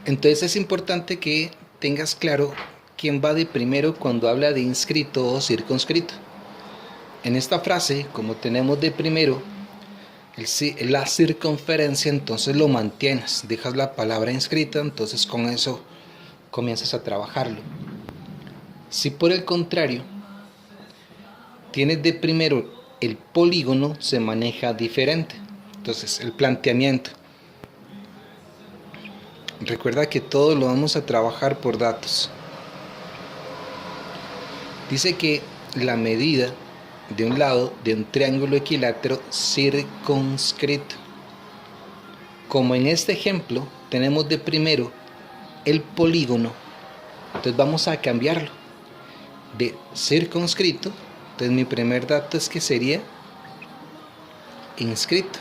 Entonces es importante que tengas claro quién va de primero cuando habla de inscrito o circunscrito. En esta frase, como tenemos de primero la circunferencia, entonces lo mantienes, dejas la palabra inscrita, entonces con eso comienzas a trabajarlo. Si por el contrario tienes de primero el polígono, se maneja diferente. Entonces el planteamiento, recuerda que todo lo vamos a trabajar por datos. Dice que la medida de un lado de un triángulo equilátero circunscrito. Como en este ejemplo tenemos de primero el polígono, entonces vamos a cambiarlo de circunscrito. Entonces mi primer dato es que sería inscrito.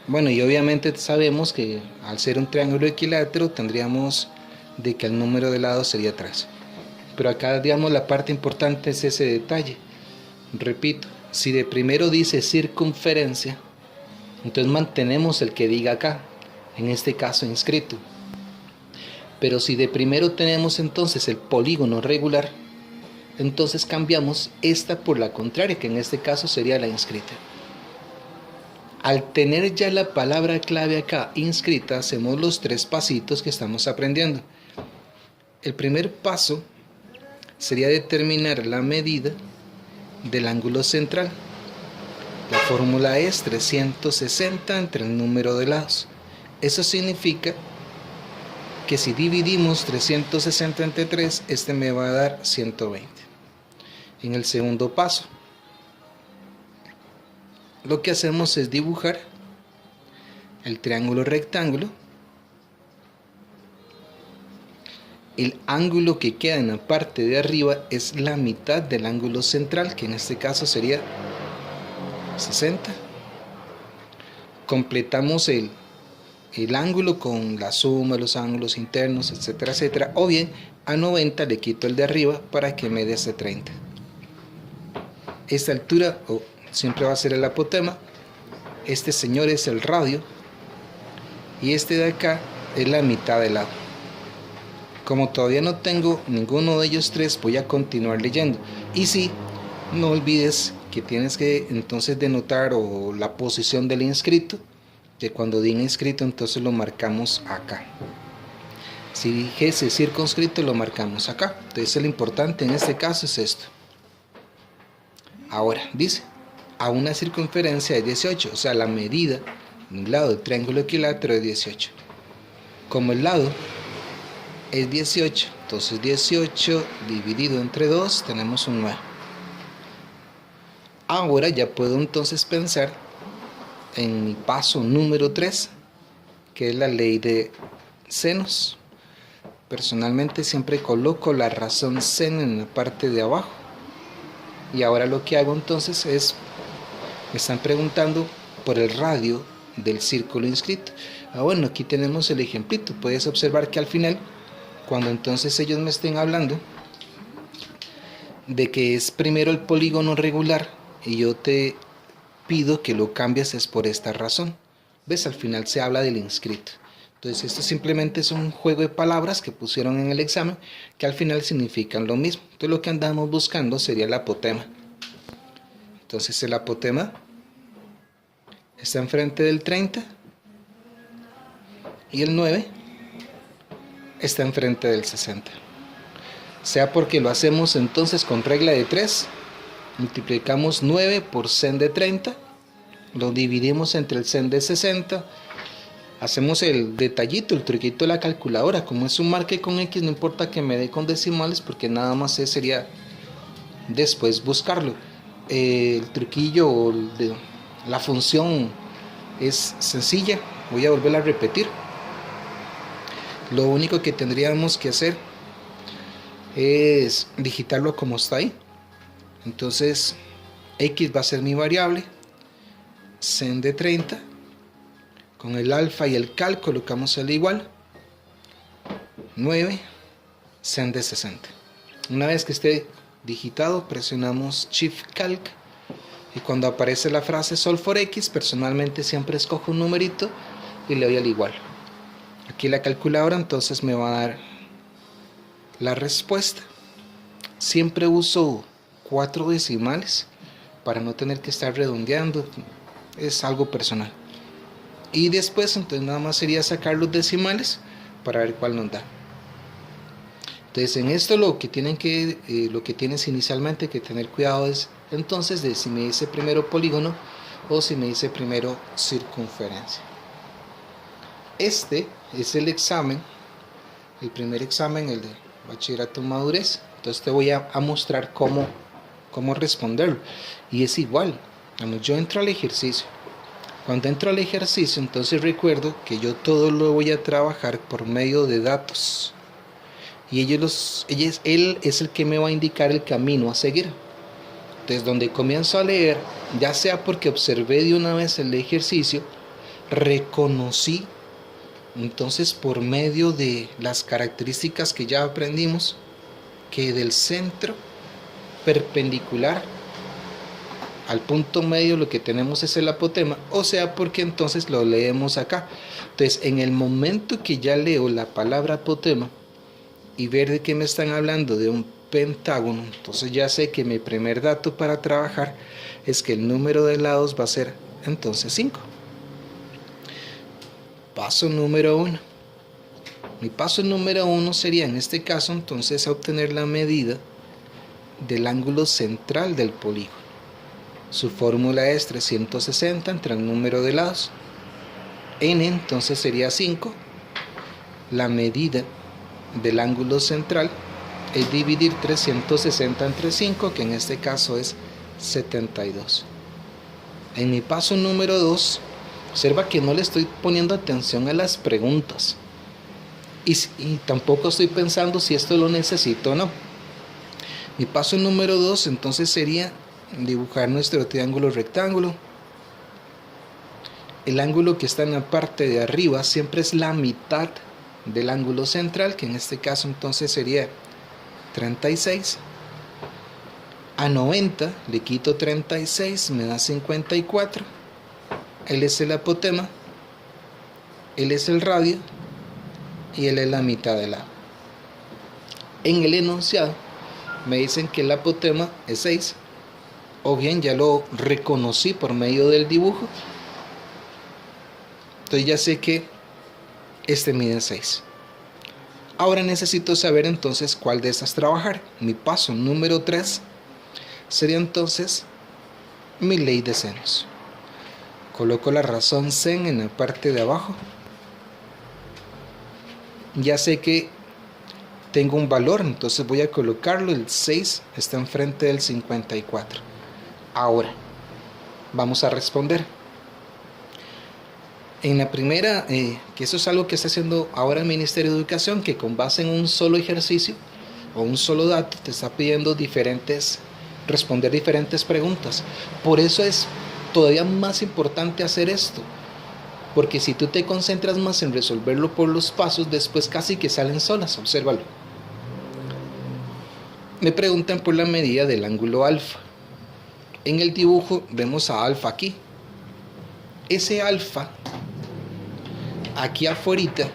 Bueno, y obviamente sabemos que al ser un triángulo equilátero tendríamos de que el número de lados sería 3. Pero acá, digamos, la parte importante es ese detalle. Repito, si de primero dice circunferencia, entonces mantenemos el que diga acá, en este caso inscrito. Pero si de primero tenemos entonces el polígono regular, entonces cambiamos esta por la contraria, que en este caso sería la inscrita. Al tener ya la palabra clave acá inscrita, hacemos los 3 pasitos que estamos aprendiendo. El primer paso sería determinar la medida del ángulo central. La fórmula es 360 entre el número de lados. Eso significa que si dividimos 360 entre 3, este me va a dar 120. En el segundo paso, lo que hacemos es dibujar el triángulo rectángulo. El ángulo que queda en la parte de arriba es la mitad del ángulo central, que en este caso sería 60. Completamos el ángulo con la suma de los ángulos internos, etcétera, etcétera. O bien a 90 le quito el de arriba para que me dé ese 30. Esta altura siempre va a ser el apotema. Este señor es el radio. Y este de acá es la mitad del lado. Como todavía no tengo ninguno de ellos 3, voy a continuar leyendo. Y sí, no olvides que tienes que entonces denotar la posición del inscrito, que cuando diga inscrito entonces lo marcamos acá. Si dijese circunscrito lo marcamos acá. Entonces lo importante en este caso es esto. Ahora dice, a una circunferencia de 18, o sea la medida de un lado del triángulo equilátero es 18. Como el lado es 18, entonces 18 dividido entre 2 tenemos un 9. Ahora ya puedo entonces pensar en mi paso número 3, que es la ley de senos. Personalmente siempre coloco la razón seno en la parte de abajo. Y ahora lo que hago entonces es, me están preguntando por el radio del círculo inscrito. Bueno, aquí tenemos el ejemplito. Puedes observar que al final, cuando entonces ellos me estén hablando de que es primero el polígono regular y yo te pido que lo cambies, es por esta razón. ¿Ves? Al final se habla del inscrito. Entonces esto simplemente es un juego de palabras que pusieron en el examen que al final significan lo mismo. Entonces lo que andamos buscando sería el apotema. Entonces el apotema está enfrente del 30 y el 9 está enfrente del 60. Sea porque lo hacemos entonces con regla de 3, multiplicamos 9 por sen de 30, lo dividimos entre el sen de 60, hacemos el detallito, el truquito de la calculadora. Como es un marque con X, no importa que me dé con decimales, porque nada más sería después buscarlo. El truquillo de la función es sencilla, voy a volver a repetir. Lo único que tendríamos que hacer es digitarlo como está ahí. Entonces X va a ser mi variable, sen de 30, con el alfa y el cal colocamos el igual, 9, sen de 60. Una vez que esté digitado, presionamos Shift Calc y cuando aparece la frase Solve for X, personalmente siempre escojo un numerito y le doy al igual. Aquí la calculadora entonces me va a dar la respuesta. Siempre uso 4 decimales para no tener que estar redondeando, es algo personal. Y después entonces nada más sería sacar los decimales para ver cuál nos da. Entonces en esto lo que tienes inicialmente que tener cuidado es entonces de si me dice primero polígono o si me dice primero circunferencia. Este es el examen, el primer examen, el de bachillerato en madurez. Entonces te voy a mostrar cómo responderlo. Y es igual, yo entro al ejercicio. Cuando entro al ejercicio, entonces recuerdo que yo todo lo voy a trabajar por medio de datos. Y él es el que me va a indicar el camino a seguir. Entonces donde comienzo a leer, ya sea porque observé de una vez el ejercicio, reconocí, entonces por medio de las características que ya aprendimos, que del centro perpendicular al punto medio lo que tenemos es el apotema, o sea porque entonces lo leemos acá. Entonces en el momento que ya leo la palabra apotema y ver de qué me están hablando, de un pentágono, entonces ya sé que mi primer dato para trabajar es que el número de lados va a ser entonces 5. Paso número 1. Mi paso número 1 sería en este caso entonces obtener la medida del ángulo central del polígono. Su fórmula es 360 entre el número de lados. N entonces sería 5. La medida del ángulo central es dividir 360 entre 5, que en este caso es 72. En mi paso número 2, observa que no le estoy poniendo atención a las preguntas. Y tampoco estoy pensando si esto lo necesito o no. Mi paso número 2 entonces sería dibujar nuestro triángulo rectángulo. El ángulo que está en la parte de arriba siempre es la mitad del ángulo central, que en este caso entonces sería 36. A 90 le quito 36, me da 54. Él es el apotema, él es el radio y él es la mitad del lado. En el enunciado me dicen que el apotema es 6, o bien ya lo reconocí por medio del dibujo. Entonces ya sé que este mide 6. Ahora necesito saber entonces cuál de estas trabajar. Mi paso número 3 sería entonces mi ley de senos. Coloco la razón sen en la parte de abajo. Ya sé que tengo un valor, entonces voy a colocarlo. El 6 está enfrente del 54. Ahora vamos a responder. En la primera, que eso es algo que está haciendo ahora el Ministerio de Educación, que con base en un solo ejercicio o un solo dato te está pidiendo responder diferentes preguntas. Por eso es todavía más importante hacer esto, porque si tú te concentras más en resolverlo por los pasos, después casi que salen solas. Obsérvalo. Me preguntan por la medida del ángulo alfa. En el dibujo vemos a alfa aquí. Ese alfa aquí afuera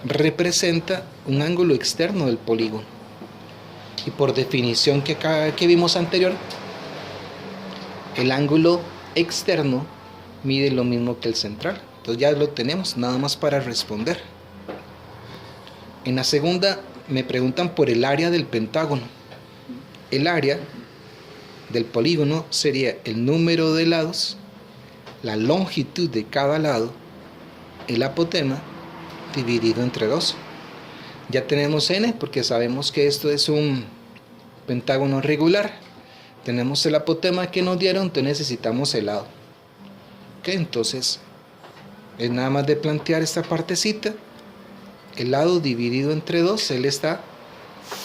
representa un ángulo externo del polígono. Y por definición que vimos anterior, el ángulo externo mide lo mismo que el central. Entonces ya lo tenemos, nada más para responder. En la segunda me preguntan por el área del pentágono. El área del polígono sería el número de lados, la longitud de cada lado, el apotema dividido entre 2. Ya tenemos n porque sabemos que esto es un pentágono regular. Tenemos el apotema que nos dieron, entonces necesitamos el lado. Ok, entonces es nada más de plantear esta partecita. El lado dividido entre 2, él está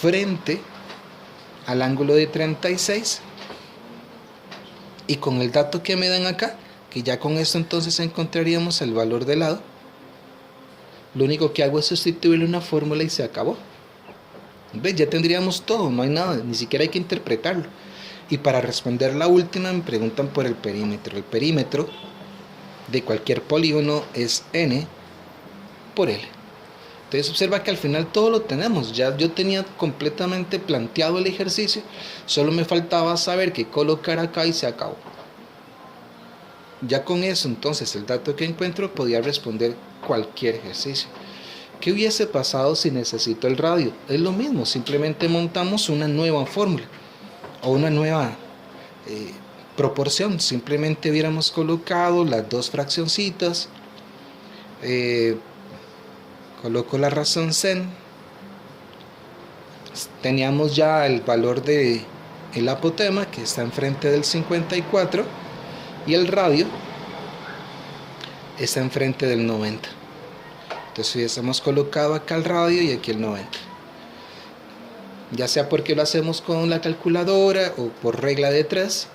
frente al ángulo de 36. Y con el dato que me dan acá, que ya con esto entonces encontraríamos el valor del lado, lo único que hago es sustituirle una fórmula y se acabó. ¿Ves? Ya tendríamos todo, no hay nada, ni siquiera hay que interpretarlo. Y para responder la última me preguntan por el perímetro. El perímetro de cualquier polígono es n por L. Entonces observa que al final todo lo tenemos. Ya yo tenía completamente planteado el ejercicio, solo me faltaba saber qué colocar acá y se acabó. Ya con eso, entonces, el dato que encuentro podía responder cualquier ejercicio. ¿Qué hubiese pasado si necesito el radio? Es lo mismo, simplemente montamos una nueva fórmula o una nueva proporción. Simplemente hubiéramos colocado las dos fraccioncitas, coloco la razón sen, teníamos ya el valor de el apotema que está enfrente del 54 y el radio está enfrente del 90. Entonces hubiésemos colocado acá el radio y aquí el 90, ya sea porque lo hacemos con la calculadora o por regla de 3,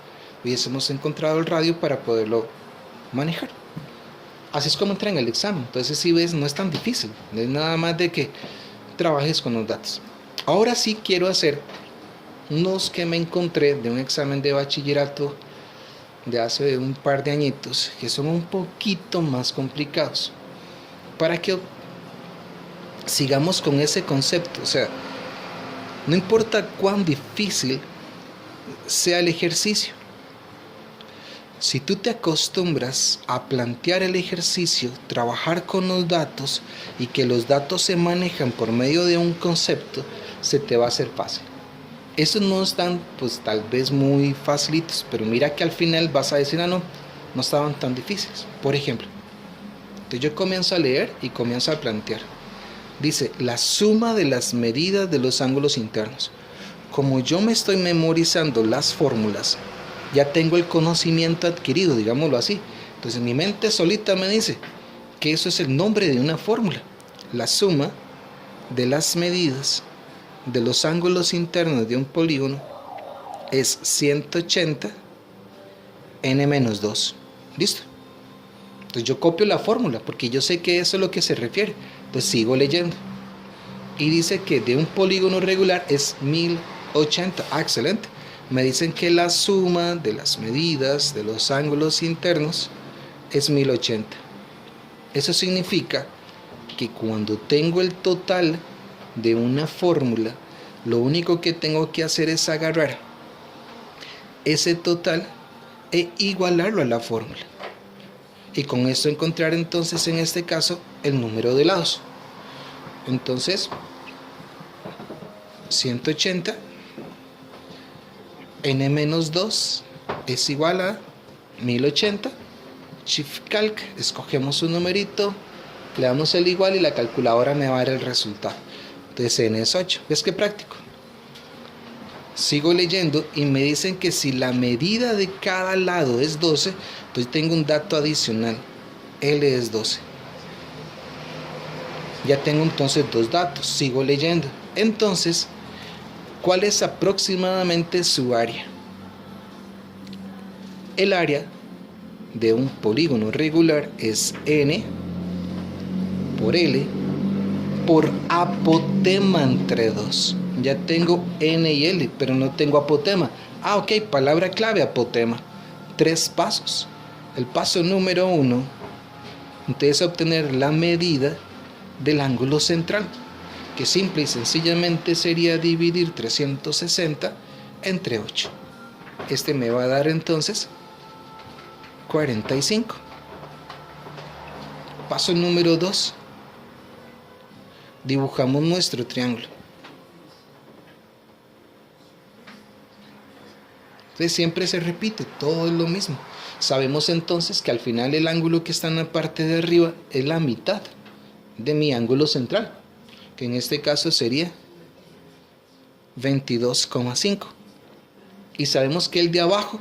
hubiésemos encontrado el radio para poderlo manejar. Así es como entra en el examen. Entonces, si ves, no es tan difícil, no es nada más de que trabajes con los datos. Ahora sí quiero hacer unos que me encontré de un examen de bachillerato de hace un par de añitos, que son un poquito más complicados, para que sigamos con ese concepto. O sea, no importa cuán difícil sea el ejercicio, si tú te acostumbras a plantear el ejercicio, trabajar con los datos y que los datos se manejan por medio de un concepto, se te va a hacer fácil. Esos no están, pues tal vez muy facilitos, pero mira que al final vas a decir, no estaban tan difíciles. Por ejemplo, entonces yo comienzo a leer y comienzo a plantear. Dice, la suma de las medidas de los ángulos internos. Como yo me estoy memorizando las fórmulas, ya tengo el conocimiento adquirido, digámoslo así. Entonces mi mente solita me dice que eso es el nombre de una fórmula. La suma de las medidas de los ángulos internos de un polígono es 180 n-2. ¿Listo? Entonces yo copio la fórmula porque yo sé que eso es lo que se refiere. Entonces sigo leyendo. Y dice que de un polígono regular es 1080. Ah, excelente. Me dicen que la suma de las medidas de los ángulos internos es 1080. Eso significa que cuando tengo el total de una fórmula, lo único que tengo que hacer es agarrar ese total e igualarlo a la fórmula. Y con esto encontrar entonces en este caso el número de lados. Entonces 180 n-2 es igual a 1080. Shift Calc, escogemos un numerito, le damos el igual y la calculadora me va a dar el resultado. Entonces n es 8. ¿Ves qué práctico? Sigo leyendo y me dicen que si la medida de cada lado es 12, entonces tengo un dato adicional, L es 12. Ya tengo entonces dos datos. Sigo leyendo. Entonces, ¿cuál es aproximadamente su área? El área de un polígono regular es n por L por apotema entre 2. Ya tengo n y L, pero no tengo apotema. Ah, ok, palabra clave, apotema. 3 pasos. El paso número 1, entonces obtener la medida del ángulo central, que simple y sencillamente sería dividir 360 entre 8. Este me va a dar entonces 45. Paso número 2. Dibujamos nuestro triángulo. Entonces siempre se repite, todo es lo mismo. Sabemos entonces que al final el ángulo que está en la parte de arriba es la mitad de mi ángulo central, que en este caso sería 22,5. Y sabemos que el de abajo,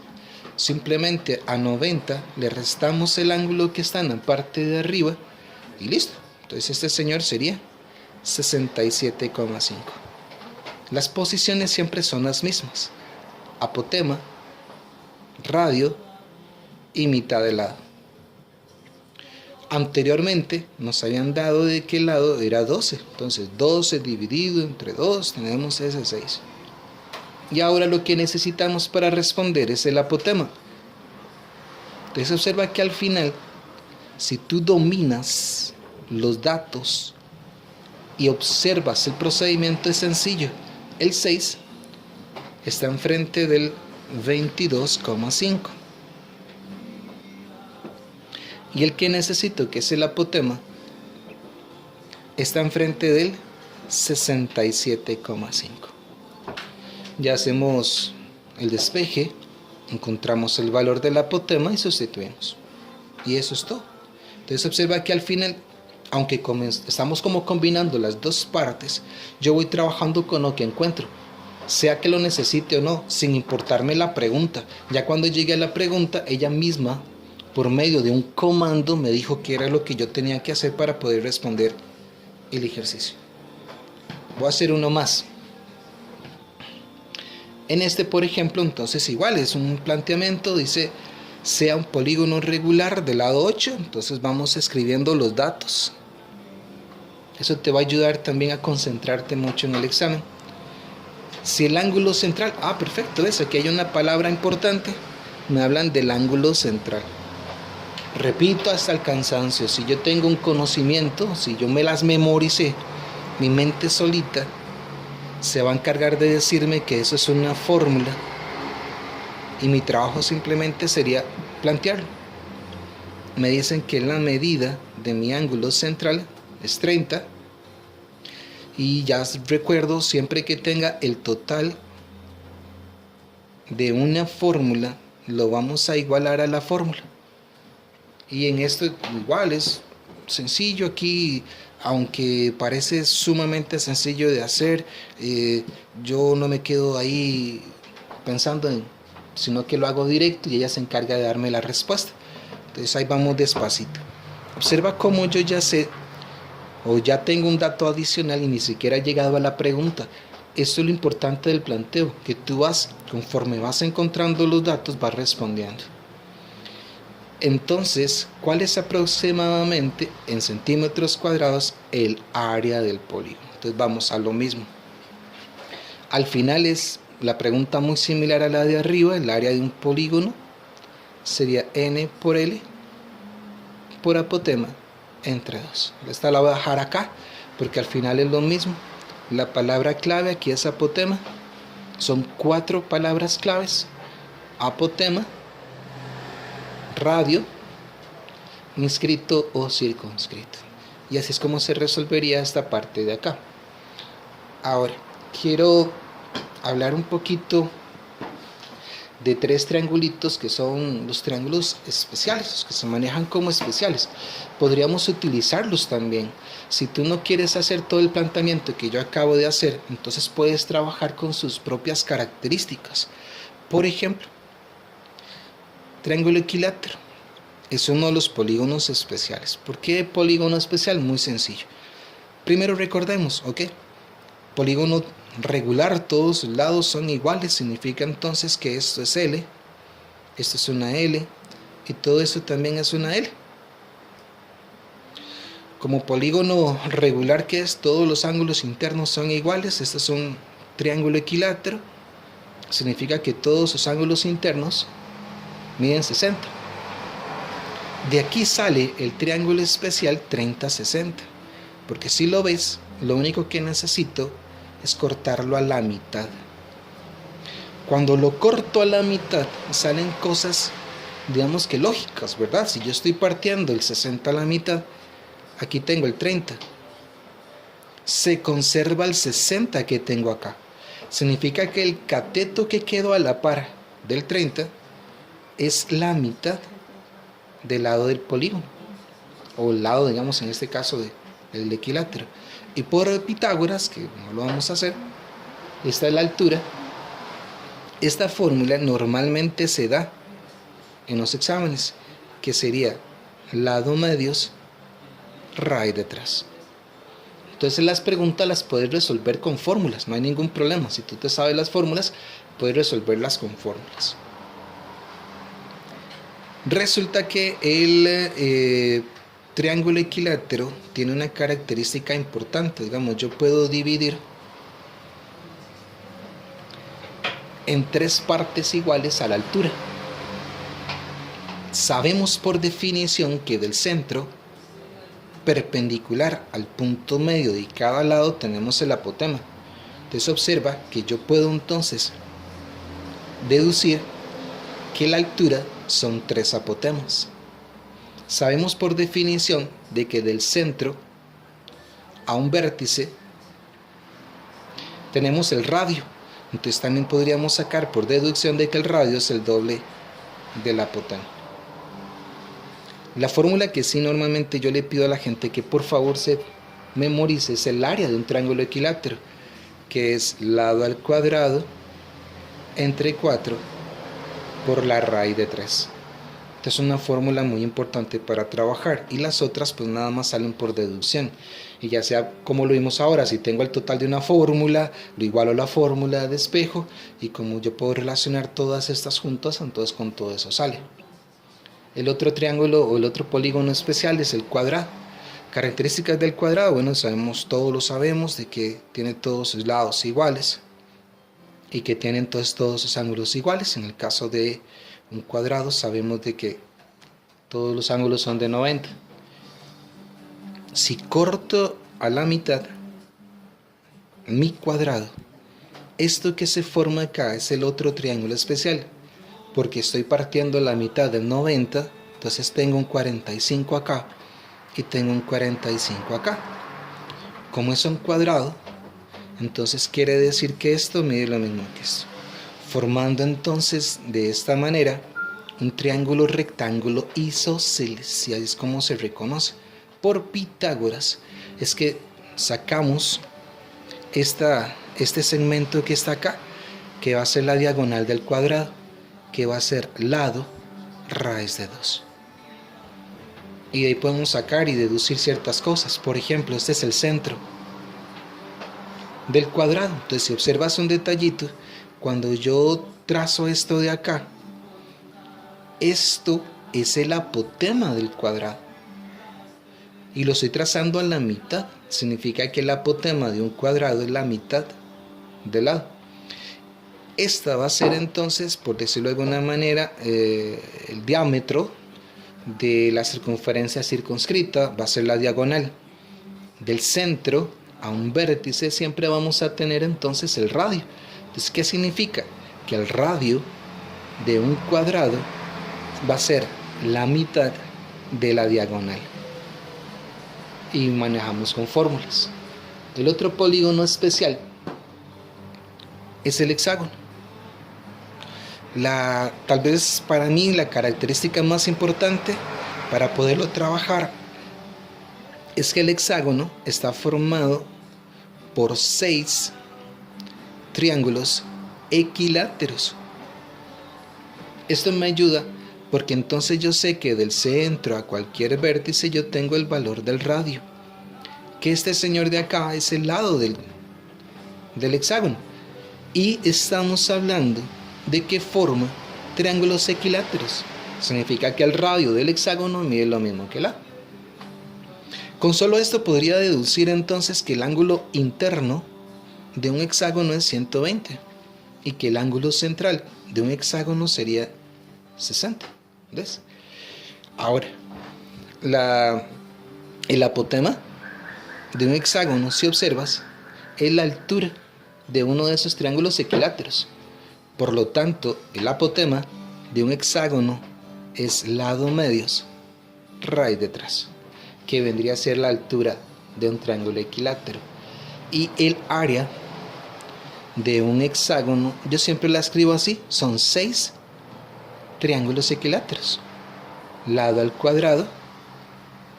simplemente a 90 le restamos el ángulo que está en la parte de arriba y listo. Entonces este señor sería 67,5. Las posiciones siempre son las mismas: apotema, radio y mitad de lado. Anteriormente nos habían dado de que el lado era 12, entonces 12 dividido entre 2 tenemos ese 6. Y ahora lo que necesitamos para responder es el apotema. Entonces observa que al final, si tú dominas los datos y observas el procedimiento, es sencillo. El 6 está enfrente del 22,5. Y el que necesito, que es el apotema, está enfrente del 67,5. Ya hacemos el despeje, encontramos el valor del apotema y sustituimos. Y eso es todo. Entonces observa que al final, aunque estamos como combinando las dos partes, yo voy trabajando con lo que encuentro, sea que lo necesite o no, sin importarme la pregunta. Ya cuando llegue a la pregunta, ella misma, por medio de un comando, me dijo qué era lo que yo tenía que hacer para poder responder el ejercicio. Voy a hacer uno más. En este, por ejemplo, entonces igual es un planteamiento, dice sea un polígono regular del lado 8, entonces vamos escribiendo los datos. Eso te va a ayudar también a concentrarte mucho en el examen. Si el ángulo central, perfecto, ¿ves? Aquí hay una palabra importante, me hablan del ángulo central. Repito hasta el cansancio, si yo tengo un conocimiento, si yo me las memoricé, mi mente solita se va a encargar de decirme que eso es una fórmula y mi trabajo simplemente sería plantearlo. Me dicen que la medida de mi ángulo central es 30 y ya recuerdo, siempre que tenga el total de una fórmula lo vamos a igualar a la fórmula. Y en esto igual es sencillo aquí, aunque parece sumamente sencillo de hacer, yo no me quedo ahí pensando en, sino que lo hago directo y ella se encarga de darme la respuesta. Entonces ahí vamos despacito. Observa cómo yo ya sé o ya tengo un dato adicional y ni siquiera he llegado a la pregunta. Esto es lo importante del planteo, que tú vas, conforme vas encontrando los datos, vas respondiendo. Entonces, ¿cuál es aproximadamente en centímetros cuadrados el área del polígono? Entonces vamos a lo mismo. Al final es la pregunta muy similar a la de arriba. El área de un polígono sería n por L por apotema entre 2. Esta la voy a dejar acá porque al final es lo mismo. La palabra clave aquí es apotema. Son 4 palabras claves: apotema, radio, inscrito o circunscrito. Y así es como se resolvería esta parte de acá. Ahora, quiero hablar un poquito de 3 triangulitos que son los triángulos especiales, los que se manejan como especiales. Podríamos utilizarlos también. Si tú no quieres hacer todo el planteamiento que yo acabo de hacer, entonces puedes trabajar con sus propias características. Por ejemplo, triángulo equilátero es uno de los polígonos especiales. ¿Por qué polígono especial? Muy sencillo. Primero recordemos, polígono regular, todos los lados son iguales, significa entonces que esto es L, esto es una L y todo eso también es una L. Como polígono regular que es, todos los ángulos internos son iguales. Este es un triángulo equilátero, significa que todos sus ángulos internos miden 60. De aquí sale el triángulo especial 30-60, porque si lo ves, lo único que necesito es cortarlo a la mitad. Cuando lo corto a la mitad salen cosas, digamos que lógicas, ¿verdad? Si yo estoy partiendo el 60 a la mitad, aquí tengo el 30, se conserva el 60 que tengo acá. Significa que el cateto que quedó a la par del 30 es la mitad del lado del polígono, o el lado, digamos, en este caso del equilátero. Y por Pitágoras, que no lo vamos a hacer, esta es la altura. Esta fórmula normalmente se da en los exámenes, que sería lado medios, raíz detrás. Entonces las preguntas las puedes resolver con fórmulas, no hay ningún problema. Si tú te sabes las fórmulas, puedes resolverlas con fórmulas. Resulta que el triángulo equilátero tiene una característica importante. Digamos, yo puedo dividir en 3 partes iguales a la altura. Sabemos por definición que del centro perpendicular al punto medio de cada lado tenemos el apotema. Entonces observa que yo puedo entonces deducir que la altura son 3 apotemas. Sabemos por definición de que del centro a un vértice tenemos el radio. Entonces también podríamos sacar por deducción de que el radio es el doble del apotema. La fórmula que sí normalmente yo le pido a la gente que por favor se memorice es el área de un triángulo equilátero, que es lado al cuadrado entre 4 por la raíz de 3. Esta es una fórmula muy importante para trabajar, y las otras pues nada más salen por deducción. Y ya sea como lo vimos ahora, si tengo el total de una fórmula, lo igualo a la fórmula de espejo, y como yo puedo relacionar todas estas juntas, entonces con todo eso sale. El otro triángulo o el otro polígono especial es el cuadrado. Características del cuadrado, bueno, todos lo sabemos, de que tiene todos sus lados iguales y que tienen todos sus ángulos iguales. En el caso de un cuadrado sabemos de que todos los ángulos son de 90. Si corto a la mitad mi cuadrado, esto que se forma acá es el otro triángulo especial, porque estoy partiendo la mitad del 90, entonces tengo un 45 acá y tengo un 45 acá. Como es un cuadrado, entonces quiere decir que esto mide lo mismo que esto, formando entonces de esta manera un triángulo rectángulo isósceles, y así es como se reconoce. Por Pitágoras es que sacamos este segmento que está acá, que va a ser la diagonal del cuadrado, que va a ser lado raíz de 2. Y de ahí podemos sacar y deducir ciertas cosas. Por ejemplo, este es el centro del cuadrado. Entonces, si observas un detallito, cuando yo trazo esto de acá, esto es el apotema del cuadrado. Y lo estoy trazando a la mitad. Significa que el apotema de un cuadrado es la mitad del lado. Esta va a ser entonces, por decirlo de alguna manera, el diámetro de la circunferencia circunscrita, va a ser la diagonal. Del centro a un vértice siempre vamos a tener entonces el radio. Entonces, ¿qué significa? Que el radio de un cuadrado va a ser la mitad de la diagonal. Y manejamos con fórmulas. El otro polígono especial es el hexágono. Tal vez para mí la característica más importante para poderlo trabajar es que el hexágono está formado por 6 triángulos equiláteros. Esto me ayuda porque entonces yo sé que del centro a cualquier vértice yo tengo el valor del radio, que este señor de acá es el lado del hexágono, y estamos hablando de que forma triángulos equiláteros. Significa que el radio del hexágono mide lo mismo que el lado. Con solo esto podría deducir entonces que el ángulo interno de un hexágono es 120 y que el ángulo central de un hexágono sería 60. ¿Ves? Ahora, el apotema de un hexágono, si observas, es la altura de uno de esos triángulos equiláteros. Por lo tanto, el apotema de un hexágono es lado medios raíz de 3, que vendría a ser la altura de un triángulo equilátero. Y el área de un hexágono, yo siempre la escribo así, son 6 triángulos equiláteros, lado al cuadrado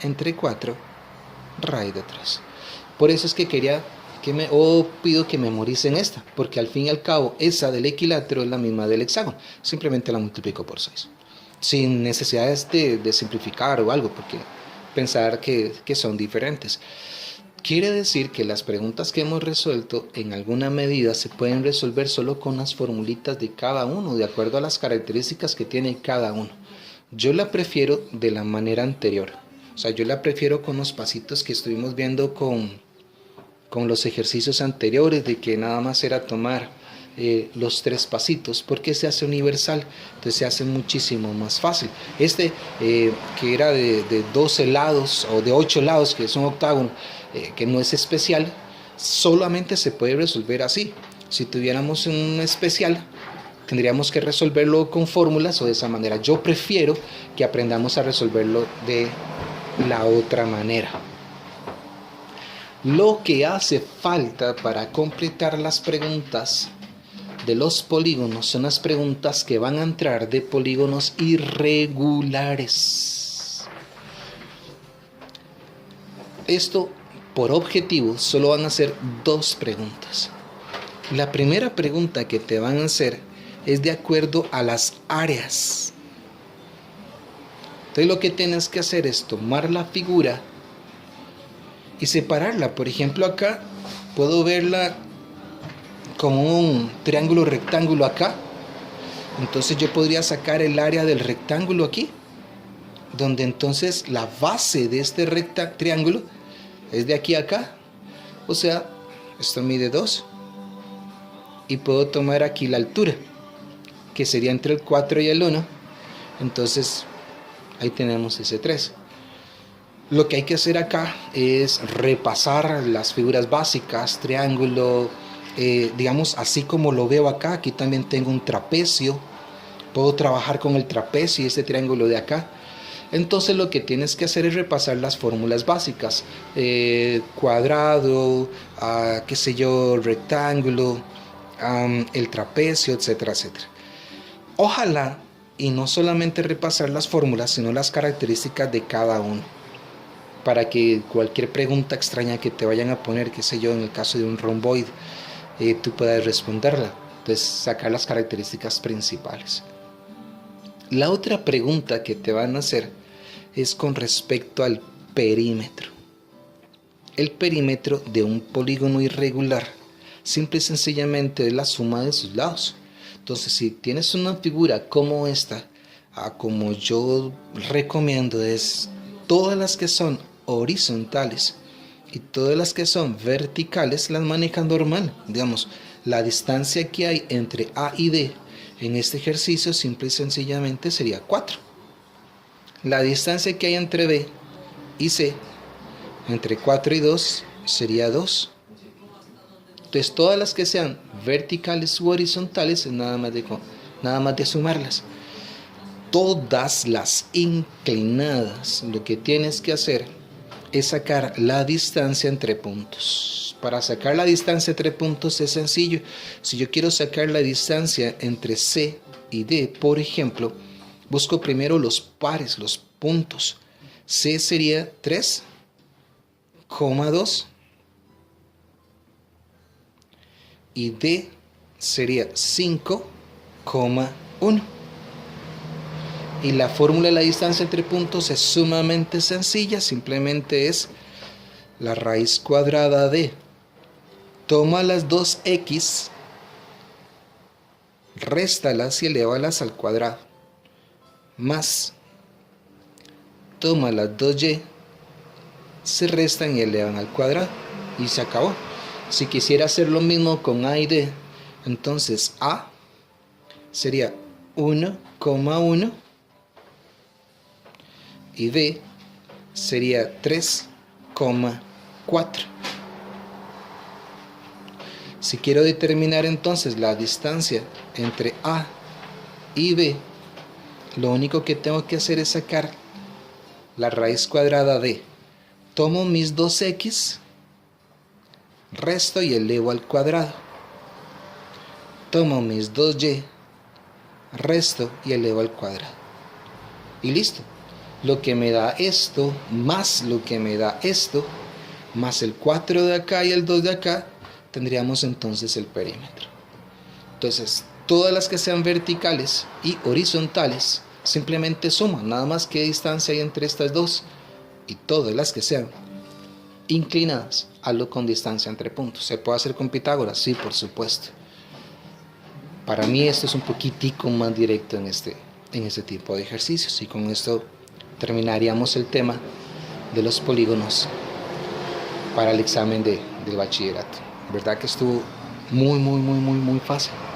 entre 4 raíz de 3. Por eso es que pido que memoricen esta, porque al fin y al cabo esa del equilátero es la misma del hexágono, simplemente la multiplico por 6, sin necesidades de simplificar o algo, porque pensar que son diferentes. Quiere decir que las preguntas que hemos resuelto en alguna medida se pueden resolver solo con las formulitas de cada uno, de acuerdo a las características que tiene cada uno. Yo la prefiero de la manera anterior, o sea, yo la prefiero con los pasitos que estuvimos viendo con los ejercicios anteriores, de que nada más era tomar los 3 pasitos. ¿Por qué se hace universal? Entonces se hace muchísimo más fácil. Que era de 12 lados o de 8 lados, que es un octágono, que no es especial, solamente se puede resolver así. Si tuviéramos un especial, tendríamos que resolverlo con fórmulas o de esa manera. Yo prefiero que aprendamos a resolverlo de la otra manera. Lo que hace falta para completar las preguntas de los polígonos son las preguntas que van a entrar de polígonos irregulares. Esto, por objetivo, solo van a ser 2 preguntas. La primera pregunta que te van a hacer es de acuerdo a las áreas. Entonces lo que tienes que hacer es tomar la figura y separarla. Por ejemplo, acá puedo verla como un triángulo rectángulo acá. Entonces yo podría sacar el área del rectángulo aquí, donde entonces la base de este triángulo es de aquí a acá. O sea, esto mide 2. Y puedo tomar aquí la altura, que sería entre el 4 y el 1. Entonces ahí tenemos ese 3. Lo que hay que hacer acá es repasar las figuras básicas, triángulo, digamos así como lo veo acá. Aquí también tengo un trapecio, puedo trabajar con el trapecio y este triángulo de acá. Entonces lo que tienes que hacer es repasar las fórmulas básicas, cuadrado, qué sé yo, rectángulo, el trapecio, etcétera, etcétera. Ojalá y no solamente repasar las fórmulas, sino las características de cada uno, para que cualquier pregunta extraña que te vayan a poner, qué sé yo, en el caso de un romboide, tú puedas responderla. Entonces, sacar las características principales. La otra pregunta que te van a hacer es con respecto al perímetro. El perímetro de un polígono irregular simple y sencillamente es la suma de sus lados. Entonces, si tienes una figura como esta, como yo recomiendo, es todas las que son horizontales y todas las que son verticales las manejan normal. Digamos, la distancia que hay entre A y D en este ejercicio simple y sencillamente sería 4. La distancia que hay entre B y C, entre 4 y 2, sería 2. Entonces todas las que sean verticales u horizontales es nada más de sumarlas. Todas las inclinadas, lo que tienes que hacer es sacar la distancia entre puntos. Para sacar la distancia entre puntos es sencillo. Si yo quiero sacar la distancia entre C y D, por ejemplo, busco primero los pares, los puntos. C sería 3,2 y D sería 5,1. Y la fórmula de la distancia entre puntos es sumamente sencilla, simplemente es la raíz cuadrada de, toma las 2x, réstalas y elévalas al cuadrado, más, toma las 2y, se restan y elevan al cuadrado, y se acabó. Si quisiera hacer lo mismo con a y d, entonces a sería 1,1 y d sería 3,4. Si quiero determinar entonces la distancia entre A y B, lo único que tengo que hacer es sacar la raíz cuadrada de, tomo mis 2x, resto y elevo al cuadrado, tomo mis 2y, resto y elevo al cuadrado, y listo. Lo que me da esto, más lo que me da esto, más el 4 de acá y el 2 de acá, tendríamos entonces el perímetro. Entonces, todas las que sean verticales y horizontales, simplemente suman, nada más qué distancia hay entre estas dos, y todas las que sean inclinadas, hazlo con distancia entre puntos. ¿Se puede hacer con Pitágoras? Sí, por supuesto. Para mí esto es un poquitico más directo en este tipo de ejercicios, y con esto terminaríamos el tema de los polígonos para el examen del bachillerato. ¿Verdad que estuvo Muy, muy, muy, muy, muy fácil.